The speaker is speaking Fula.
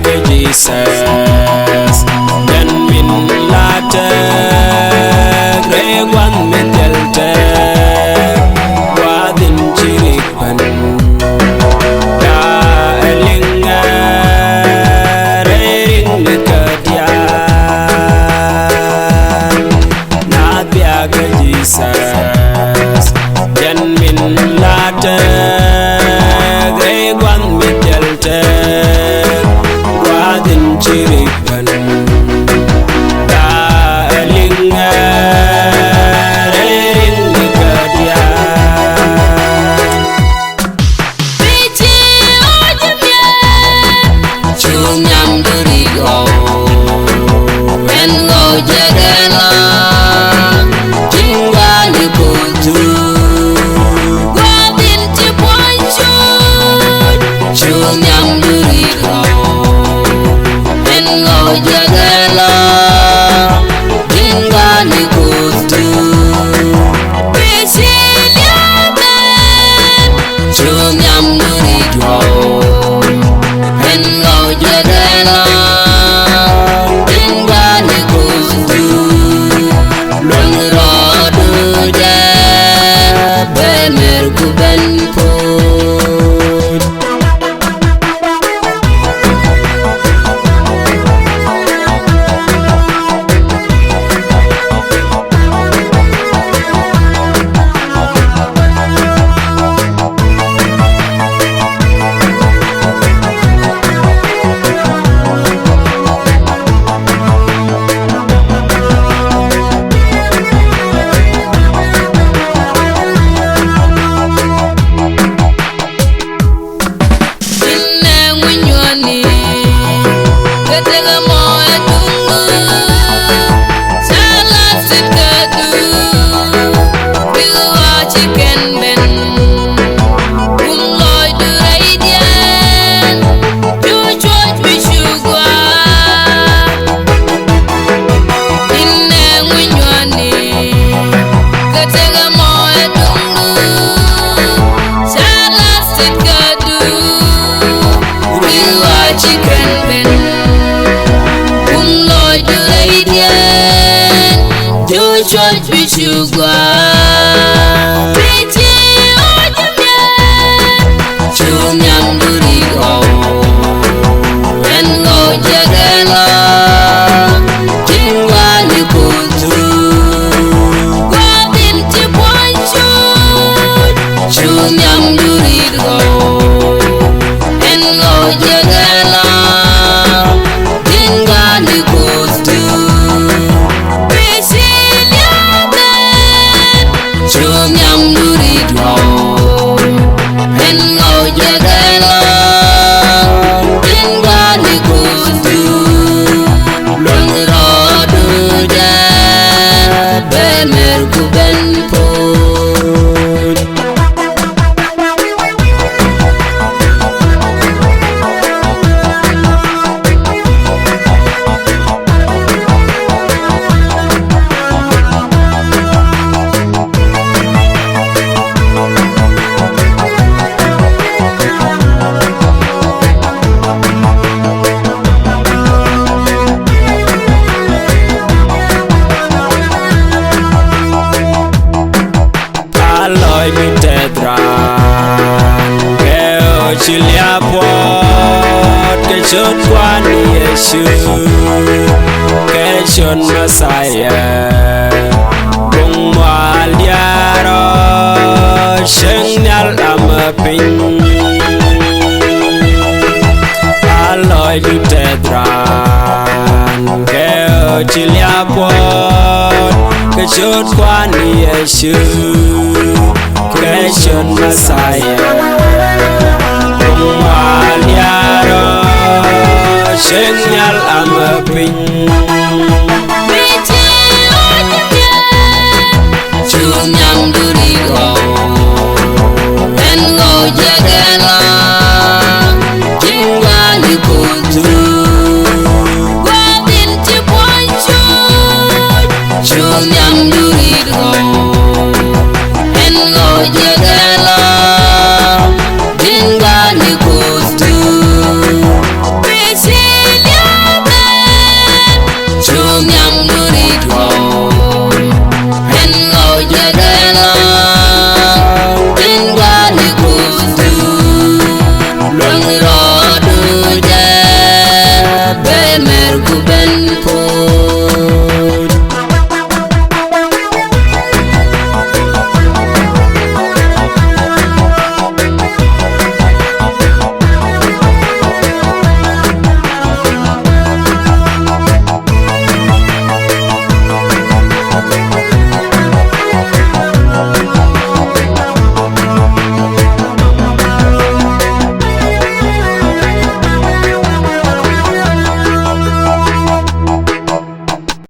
biage Jesus den min late gregwan metelte wadin chirikban da elinga reiring nikadian Naath biage Jesus den min late gregwan metelte wadin chirikban da elinga reiring nikadian Bichi ojumye chumyam durigo engo jagala jingwani kutu gwadin chiponchu chumyam durigo engo jagala jingwani kutu Bichi chumyam durigo engo jagala jingwani kutu longrodu je bemer kuben put inne ngunyoni ketega moe tungu salat sikadu biwa chicken ben kumloy duraidian chuchot bishugwa inne ngunyoni ketega moe tungu salat sikadu biwa chicken ben kumloy duraidian chuchot bishugwa Bichi ojumye chumyam durigo engo jagala jingwani kutu gwadin chiponchu chumyam durigo engo jagala jingwani kutu Bichi chumyam durigo engo jagala jingwani kutu longrodu je bemer kuben put aloy mitedran keo chilia pot kechot kwan Yesu kechon Messiah kung mwaliaro shengyal amapin aloy mitedran keo chilia pot kechot kwan Yesu kechon Messiah kung mwaliaro shengyal amapin Bichi ojumye chumyam durigo engo jagala jingwani kutu gwadin chiponchu chumyam durigo engo jagala